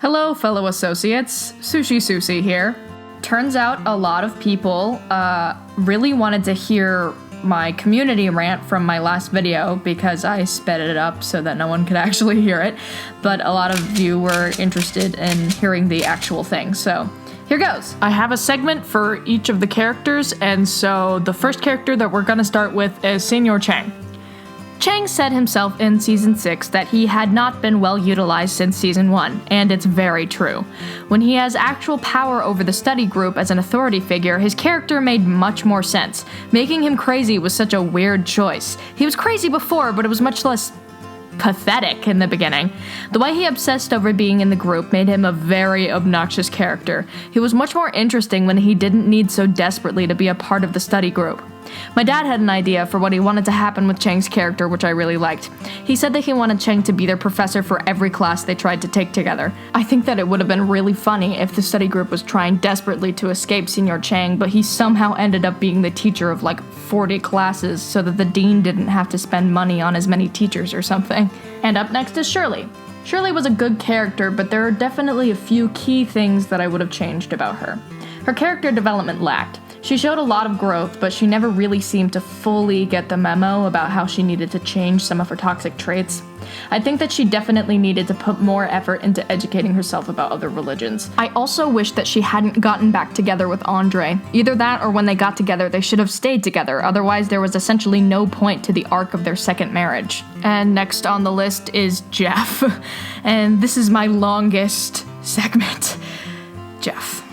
Hello, fellow associates. Sushi Susie here. Turns out a lot of people really wanted to hear my community rant from my last video because I sped it up so that no one could actually hear it, but a lot of you were interested in hearing the actual thing, so here goes. I have a segment for each of the characters, and so the first character that we're gonna start with is Senior Chang. Chang said himself in Season 6 that he had not been well utilized since Season 1, and it's very true. When he has actual power over the study group as an authority figure, his character made much more sense. Making him crazy was such a weird choice. He was crazy before, but it was much less pathetic in the beginning. The way he obsessed over being in the group made him a very obnoxious character. He was much more interesting when he didn't need so desperately to be a part of the study group. My dad had an idea for what he wanted to happen with Chang's character, which I really liked. He said that he wanted Chang to be their professor for every class they tried to take together. I think that it would have been really funny if the study group was trying desperately to escape Senior Chang, but he somehow ended up being the teacher of like 40 classes so that the dean didn't have to spend money on as many teachers or something. And up next is Shirley. Shirley was a good character, but there are definitely a few key things that I would have changed about her. Her character development lacked. She showed a lot of growth, but she never really seemed to fully get the memo about how she needed to change some of her toxic traits. I think that she definitely needed to put more effort into educating herself about other religions. I also wish that she hadn't gotten back together with Andre. Either that or when they got together, they should have stayed together, otherwise there was essentially no point to the arc of their second marriage. And next on the list is Jeff. And this is my longest segment. Jeff.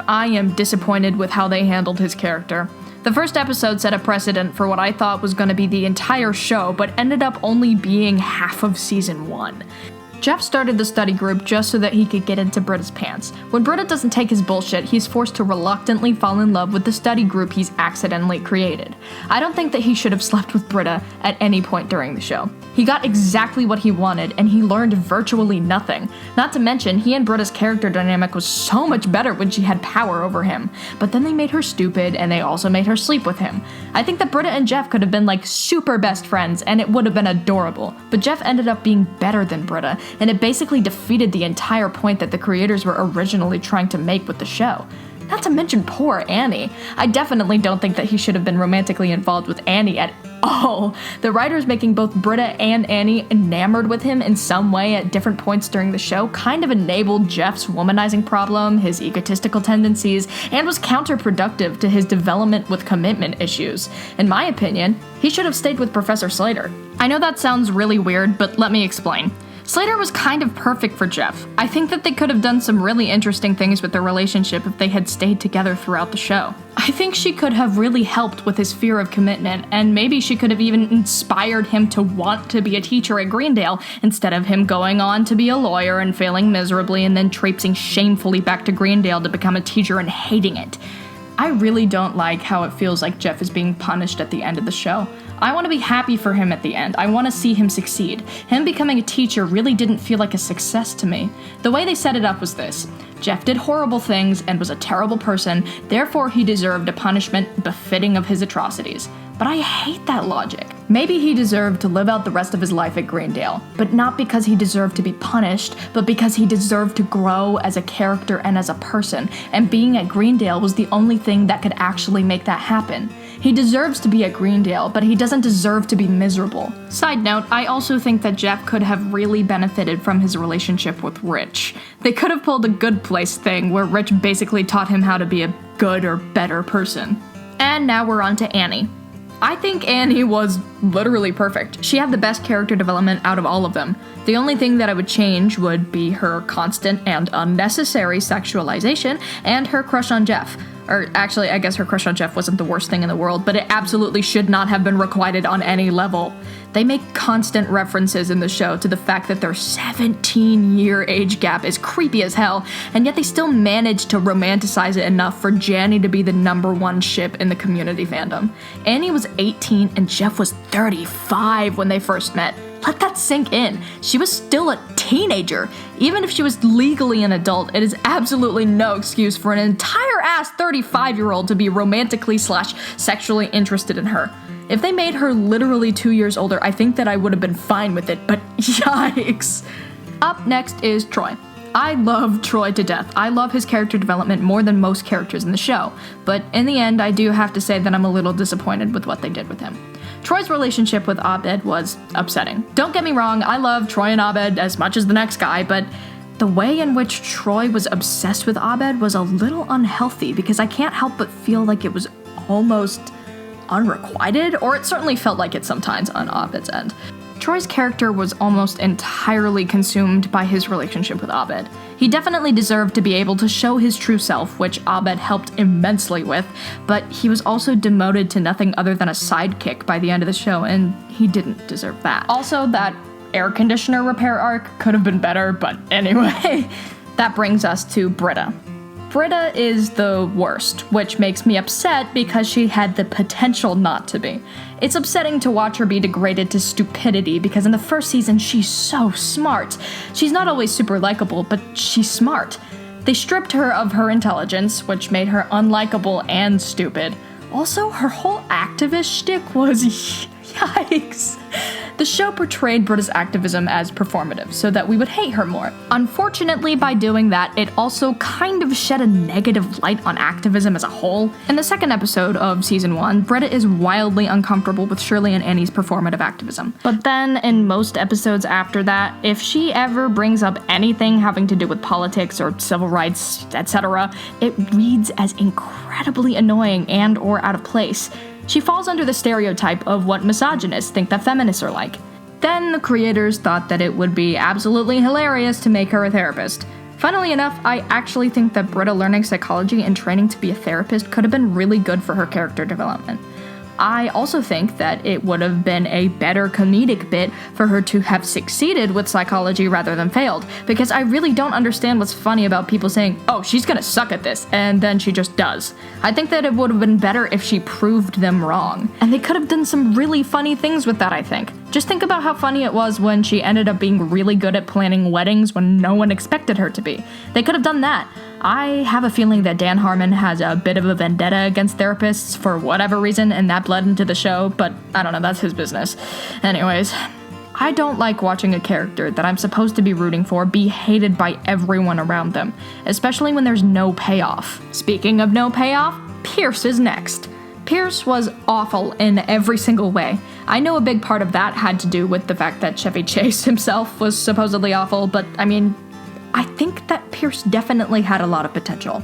I am disappointed with how they handled his character. The first episode set a precedent for what I thought was going to be the entire show, but ended up only being half of Season 1. Jeff started the study group just so that he could get into Britta's pants. When Britta doesn't take his bullshit, he's forced to reluctantly fall in love with the study group he's accidentally created. I don't think that he should have slept with Britta at any point during the show. He got exactly what he wanted, and he learned virtually nothing. Not to mention, he and Britta's character dynamic was so much better when she had power over him. But then they made her stupid, and they also made her sleep with him. I think that Britta and Jeff could have been like super best friends, and it would have been adorable. But Jeff ended up being better than Britta, and it basically defeated the entire point that the creators were originally trying to make with the show. Not to mention poor Annie. I definitely don't think that he should have been romantically involved with Annie at all. The writers making both Britta and Annie enamored with him in some way at different points during the show kind of enabled Jeff's womanizing problem, his egotistical tendencies, and was counterproductive to his development with commitment issues. In my opinion, he should have stayed with Professor Slater. I know that sounds really weird, but let me explain. Slater was kind of perfect for Jeff. I think that they could have done some really interesting things with their relationship if they had stayed together throughout the show. I think she could have really helped with his fear of commitment, and maybe she could have even inspired him to want to be a teacher at Greendale instead of him going on to be a lawyer and failing miserably and then traipsing shamefully back to Greendale to become a teacher and hating it. I really don't like how it feels like Jeff is being punished at the end of the show. I want to be happy for him at the end. I want to see him succeed. Him becoming a teacher really didn't feel like a success to me. The way they set it up was this. Jeff did horrible things and was a terrible person, therefore he deserved a punishment befitting of his atrocities. But I hate that logic. Maybe he deserved to live out the rest of his life at Greendale, but not because he deserved to be punished, but because he deserved to grow as a character and as a person, and being at Greendale was the only thing that could actually make that happen. He deserves to be at Greendale, but he doesn't deserve to be miserable. Side note, I also think that Jeff could have really benefited from his relationship with Rich. They could have pulled a Good Place thing, where Rich basically taught him how to be a good or better person. And now we're on to Annie. I think Annie was literally perfect. She had the best character development out of all of them. The only thing that I would change would be her constant and unnecessary sexualization and her crush on Jeff. Or actually, I guess her crush on Jeff wasn't the worst thing in the world, but it absolutely should not have been requited on any level. They make constant references in the show to the fact that their 17-year age gap is creepy as hell, and yet they still manage to romanticize it enough for Janny to be the #1 ship in the community fandom. Annie was 18 and Jeff was 35 when they first met. Let that sink in. She was still a teenager. Even if she was legally an adult, it is absolutely no excuse for an entire-ass 35-year-old to be romantically/sexually interested in her. If they made her literally 2 years older, I think that I would have been fine with it, but yikes. Up next is Troy. I love Troy to death. I love his character development more than most characters in the show, but in the end, I do have to say that I'm a little disappointed with what they did with him. Troy's relationship with Abed was upsetting. Don't get me wrong, I love Troy and Abed as much as the next guy, but the way in which Troy was obsessed with Abed was a little unhealthy because I can't help but feel like it was almost unrequited, or it certainly felt like it sometimes on Abed's end. Troy's character was almost entirely consumed by his relationship with Abed. He definitely deserved to be able to show his true self, which Abed helped immensely with, but he was also demoted to nothing other than a sidekick by the end of the show, and he didn't deserve that. Also, that air conditioner repair arc could have been better, but anyway. That brings us to Britta. Britta is the worst, which makes me upset because she had the potential not to be. It's upsetting to watch her be degraded to stupidity because in the first season she's so smart. She's not always super likable, but she's smart. They stripped her of her intelligence, which made her unlikable and stupid. Also, her whole activist shtick was yikes. The show portrayed Britta's activism as performative, so that we would hate her more. Unfortunately, by doing that, it also kind of shed a negative light on activism as a whole. In the second episode of season 1, Britta is wildly uncomfortable with Shirley and Annie's performative activism. But then, in most episodes after that, if she ever brings up anything having to do with politics or civil rights, etc., it reads as incredibly annoying and or out of place. She falls under the stereotype of what misogynists think that feminists are like. Then the creators thought that it would be absolutely hilarious to make her a therapist. Funnily enough, I actually think that Britta learning psychology and training to be a therapist could have been really good for her character development. I also think that it would have been a better comedic bit for her to have succeeded with psychology rather than failed, because I really don't understand what's funny about people saying, oh, she's gonna suck at this, and then she just does. I think that it would have been better if she proved them wrong. And they could have done some really funny things with that, I think. Just think about how funny it was when she ended up being really good at planning weddings when no one expected her to be. They could have done that. I have a feeling that Dan Harmon has a bit of a vendetta against therapists for whatever reason, and that bled into the show, but I don't know, that's his business. Anyways, I don't like watching a character that I'm supposed to be rooting for be hated by everyone around them, especially when there's no payoff. Speaking of no payoff, Pierce is next. Pierce was awful in every single way. I know a big part of that had to do with the fact that Chevy Chase himself was supposedly awful, but I mean, I think that Pierce definitely had a lot of potential.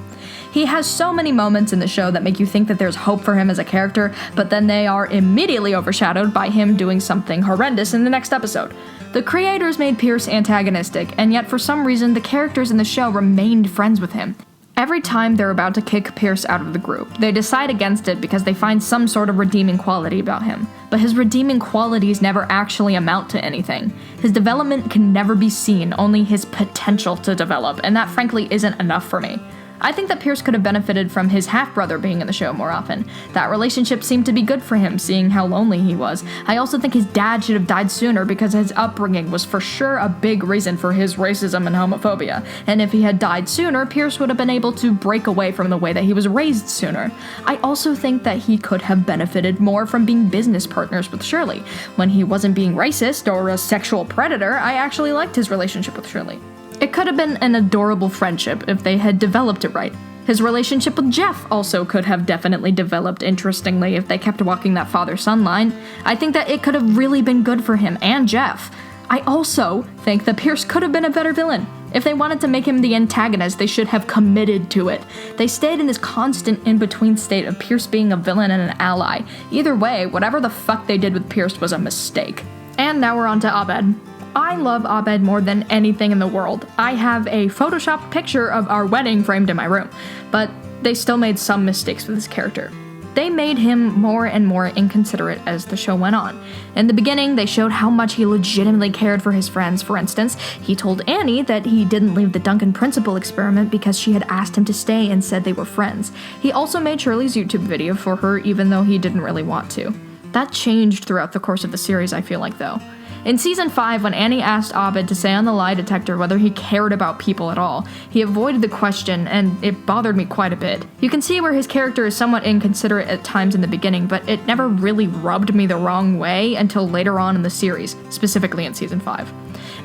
He has so many moments in the show that make you think that there's hope for him as a character, but then they are immediately overshadowed by him doing something horrendous in the next episode. The creators made Pierce antagonistic, and yet for some reason the characters in the show remained friends with him. Every time they're about to kick Pierce out of the group, they decide against it because they find some sort of redeeming quality about him. But his redeeming qualities never actually amount to anything. His development can never be seen, only his potential to develop, and that frankly isn't enough for me. I think that Pierce could have benefited from his half-brother being in the show more often. That relationship seemed to be good for him, seeing how lonely he was. I also think his dad should have died sooner because his upbringing was for sure a big reason for his racism and homophobia. And if he had died sooner, Pierce would have been able to break away from the way that he was raised sooner. I also think that he could have benefited more from being business partners with Shirley. When he wasn't being racist or a sexual predator, I actually liked his relationship with Shirley. It could have been an adorable friendship if they had developed it right. His relationship with Jeff also could have definitely developed interestingly if they kept walking that father-son line. I think that it could have really been good for him and Jeff. I also think that Pierce could have been a better villain. If they wanted to make him the antagonist, they should have committed to it. They stayed in this constant in-between state of Pierce being a villain and an ally. Either way, whatever the fuck they did with Pierce was a mistake. And now we're on to Abed. I love Abed more than anything in the world. I have a photoshopped picture of our wedding framed in my room, but they still made some mistakes with his character. They made him more and more inconsiderate as the show went on. In the beginning, they showed how much he legitimately cared for his friends. For instance, he told Annie that he didn't leave the Duncan Principle experiment because she had asked him to stay and said they were friends. He also made Shirley's YouTube video for her even though he didn't really want to. That changed throughout the course of the series, I feel like, though. In Season 5, when Annie asked Abed to say on the lie detector whether he cared about people at all, he avoided the question, and it bothered me quite a bit. You can see where his character is somewhat inconsiderate at times in the beginning, but it never really rubbed me the wrong way until later on in the series, specifically in Season 5.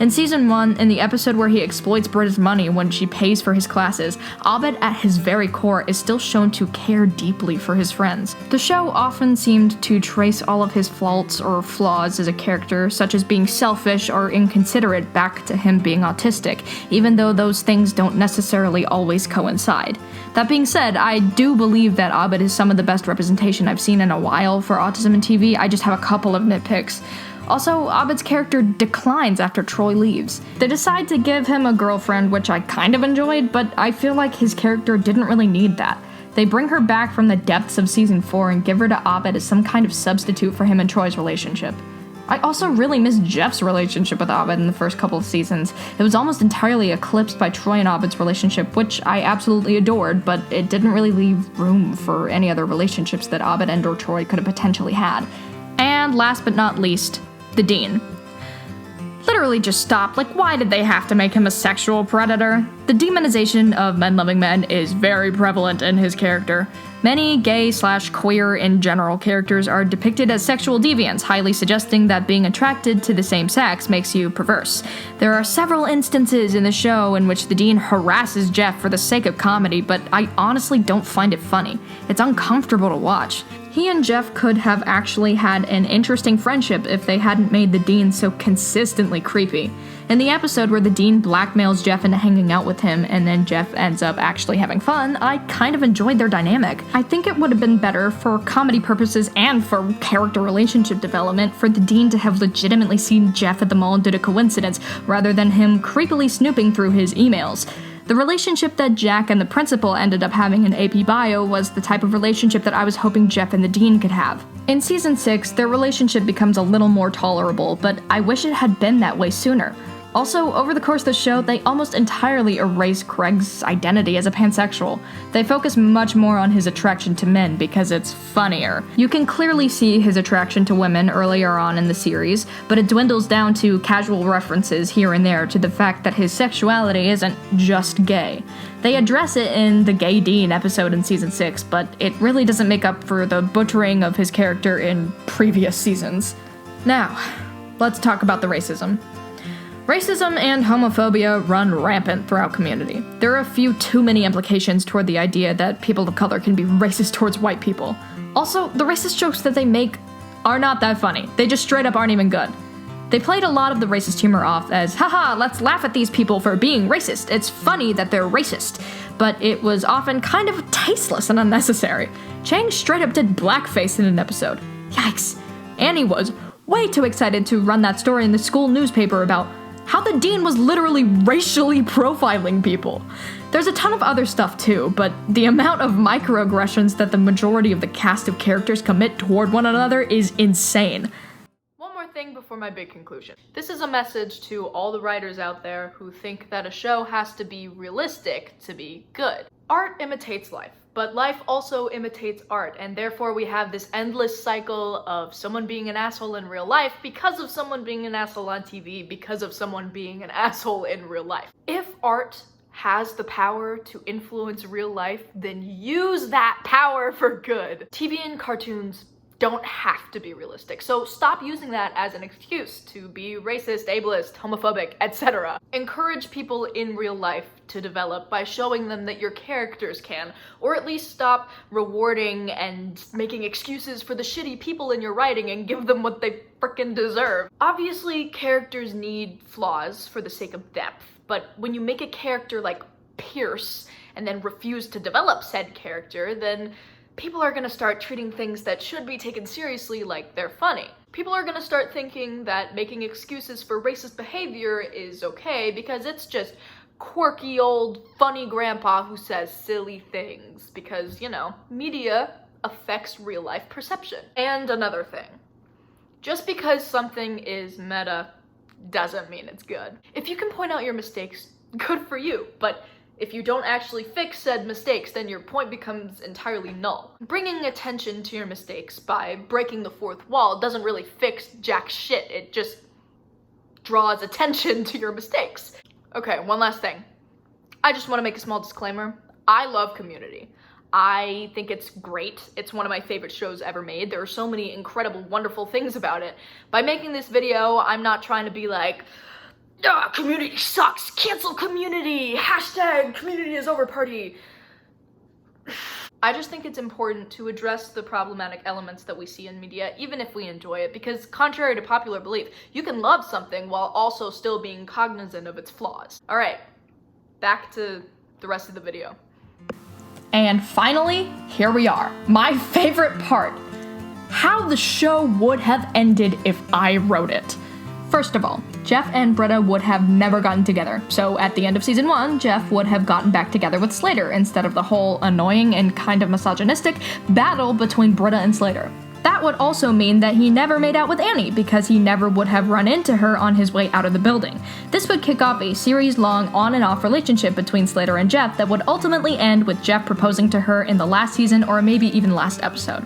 In season 1, in the episode where he exploits Britta's money when she pays for his classes, Abed at his very core is still shown to care deeply for his friends. The show often seemed to trace all of his faults or flaws as a character, such as being selfish or inconsiderate, back to him being autistic, even though those things don't necessarily always coincide. That being said, I do believe that Abed is some of the best representation I've seen in a while for autism in TV. I just have a couple of nitpicks. Also, Abed's character declines after Troy leaves. They decide to give him a girlfriend, which I kind of enjoyed, but I feel like his character didn't really need that. They bring her back from the depths of season 4 and give her to Abed as some kind of substitute for him and Troy's relationship. I also really miss Jeff's relationship with Abed in the first couple of seasons. It was almost entirely eclipsed by Troy and Abed's relationship, which I absolutely adored, but it didn't really leave room for any other relationships that Abed and or Troy could have potentially had. And last but not least, the Dean. Literally just stop. Like, why did they have to make him a sexual predator? The demonization of men-loving men is very prevalent in his character. Many gay/queer in general characters are depicted as sexual deviants, highly suggesting that being attracted to the same sex makes you perverse. There are several instances in the show in which the Dean harasses Jeff for the sake of comedy, but I honestly don't find it funny. It's uncomfortable to watch. He and Jeff could have actually had an interesting friendship if they hadn't made the Dean so consistently creepy. In the episode where the Dean blackmails Jeff into hanging out with him and then Jeff ends up actually having fun, I kind of enjoyed their dynamic. I think it would have been better for comedy purposes and for character relationship development for the Dean to have legitimately seen Jeff at the mall due to coincidence, rather than him creepily snooping through his emails. The relationship that Jack and the principal ended up having in AP Bio was the type of relationship that I was hoping Jeff and the Dean could have. In season 6, their relationship becomes a little more tolerable, but I wish it had been that way sooner. Also, over the course of the show, they almost entirely erase Craig's identity as a pansexual. They focus much more on his attraction to men because it's funnier. You can clearly see his attraction to women earlier on in the series, but it dwindles down to casual references here and there to the fact that his sexuality isn't just gay. They address it in the Gay Dean episode in season 6, but it really doesn't make up for the butchering of his character in previous seasons. Now, let's talk about the racism. Racism and homophobia run rampant throughout Community. There are a few too many implications toward the idea that people of color can be racist towards white people. Also, the racist jokes that they make are not that funny. They just straight up aren't even good. They played a lot of the racist humor off as, haha, let's laugh at these people for being racist. It's funny that they're racist. But it was often kind of tasteless and unnecessary. Chang straight up did blackface in an episode. Yikes. Annie was way too excited to run that story in the school newspaper about how the Dean was literally racially profiling people. There's a ton of other stuff too, but the amount of microaggressions that the majority of the cast of characters commit toward one another is insane. One more thing before my big conclusion. This is a message to all the writers out there who think that a show has to be realistic to be good. Art imitates life, but life also imitates art, and therefore we have this endless cycle of someone being an asshole in real life because of someone being an asshole on TV because of someone being an asshole in real life. If art has the power to influence real life, then use that power for good. TV and cartoons don't have to be realistic, so stop using that as an excuse to be racist, ableist, homophobic, etc. Encourage people in real life to develop by showing them that your characters can, or at least stop rewarding and making excuses for the shitty people in your writing and give them what they frickin' deserve. Obviously, characters need flaws for the sake of depth, but when you make a character like Pierce and then refuse to develop said character, then people are gonna start treating things that should be taken seriously like they're funny. People are gonna start thinking that making excuses for racist behavior is okay because it's just quirky old funny grandpa who says silly things because, you know, media affects real life perception. And another thing, just because something is meta doesn't mean it's good. If you can point out your mistakes, good for you, but if you don't actually fix said mistakes, then your point becomes entirely null. Bringing attention to your mistakes by breaking the fourth wall doesn't really fix jack shit, it just draws attention to your mistakes. Okay, one last thing. I just want to make a small disclaimer. I love Community. I think it's great. It's one of my favorite shows ever made. There are so many incredible, wonderful things about it. By making this video, I'm not trying to be like, Community sucks. Cancel Community. Hashtag Community is over party. I just think it's important to address the problematic elements that we see in media, even if we enjoy it, because contrary to popular belief, you can love something while also still being cognizant of its flaws. All right, back to the rest of the video. And finally, here we are. My favorite part. How the show would have ended if I wrote it. First of all, Jeff and Britta would have never gotten together, so at the end of season 1, Jeff would have gotten back together with Slater instead of the whole annoying and kind of misogynistic battle between Britta and Slater. That would also mean that he never made out with Annie, because he never would have run into her on his way out of the building. This would kick off a series-long on and off relationship between Slater and Jeff that would ultimately end with Jeff proposing to her in the last season or maybe even last episode.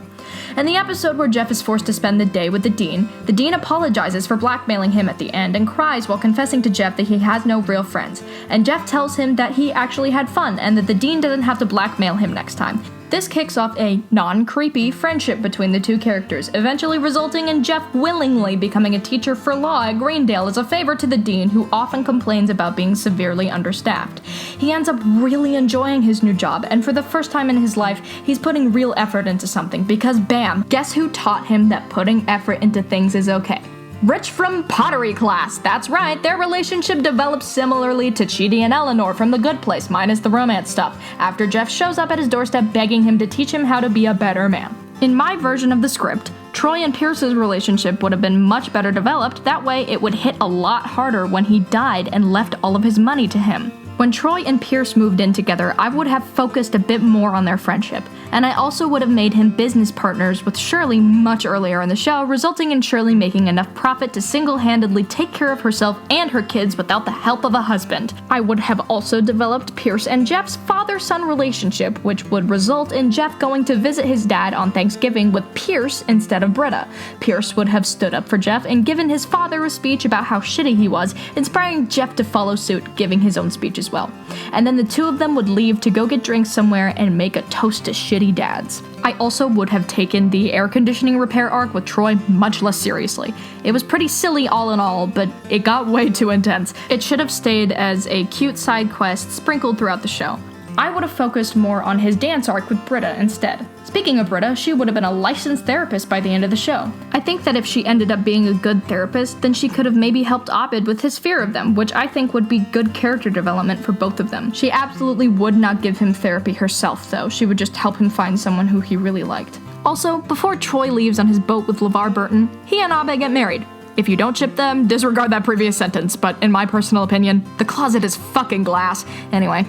In the episode where Jeff is forced to spend the day with the Dean apologizes for blackmailing him at the end and cries while confessing to Jeff that he has no real friends, and Jeff tells him that he actually had fun and that the Dean doesn't have to blackmail him next time. This kicks off a non-creepy friendship between the two characters, eventually resulting in Jeff willingly becoming a teacher for law at Greendale as a favor to the Dean, who often complains about being severely understaffed. He ends up really enjoying his new job, and for the first time in his life, he's putting real effort into something, because bam, guess who taught him that putting effort into things is okay? Rich from pottery class. That's right, their relationship develops similarly to Chidi and Eleanor from The Good Place, minus the romance stuff, after Jeff shows up at his doorstep begging him to teach him how to be a better man. In my version of the script, Troy and Pierce's relationship would have been much better developed, that way it would hit a lot harder when he died and left all of his money to him. When Troy and Pierce moved in together, I would have focused a bit more on their friendship, and I also would have made him business partners with Shirley much earlier in the show, resulting in Shirley making enough profit to single-handedly take care of herself and her kids without the help of a husband. I would have also developed Pierce and Jeff's father-son relationship, which would result in Jeff going to visit his dad on Thanksgiving with Pierce instead of Britta. Pierce would have stood up for Jeff and given his father a speech about how shitty he was, inspiring Jeff to follow suit, giving his own speech as well. And then the two of them would leave to go get drinks somewhere and make a toast to shitty dads. I also would have taken the air conditioning repair arc with Troy much less seriously. It was pretty silly all in all, but it got way too intense. It should have stayed as a cute side quest sprinkled throughout the show. I would have focused more on his dance arc with Britta instead. Speaking of Britta, she would have been a licensed therapist by the end of the show. I think that if she ended up being a good therapist, then she could have maybe helped Abed with his fear of them, which I think would be good character development for both of them. She absolutely would not give him therapy herself, though. She would just help him find someone who he really liked. Also, before Troy leaves on his boat with LeVar Burton, he and Abed get married. If you don't ship them, disregard that previous sentence, but in my personal opinion, the closet is fucking glass. Anyway,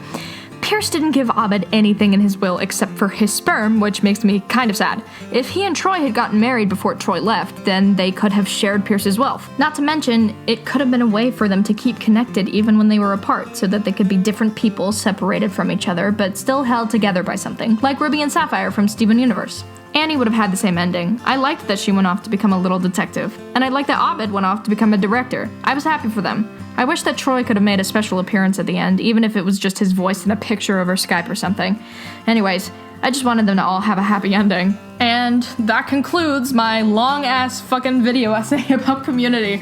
Pierce didn't give Abed anything in his will except for his sperm, which makes me kind of sad. If he and Troy had gotten married before Troy left, then they could have shared Pierce's wealth. Not to mention, it could have been a way for them to keep connected even when they were apart, so that they could be different people separated from each other, but still held together by something, like Ruby and Sapphire from Steven Universe. Annie would have had the same ending. I liked that she went off to become a little detective, and I liked that Abed went off to become a director. I was happy for them. I wish that Troy could have made a special appearance at the end, even if it was just his voice in a picture over Skype or something. Anyways, I just wanted them to all have a happy ending. And that concludes my long-ass fucking video essay about Community.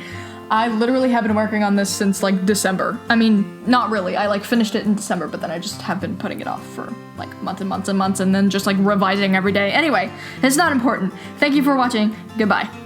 I literally have been working on this since, like, December. I mean, not really. I, finished it in December, but then I just have been putting it off for, months and months and months, and then just, revising every day. Anyway, it's not important. Thank you for watching. Goodbye.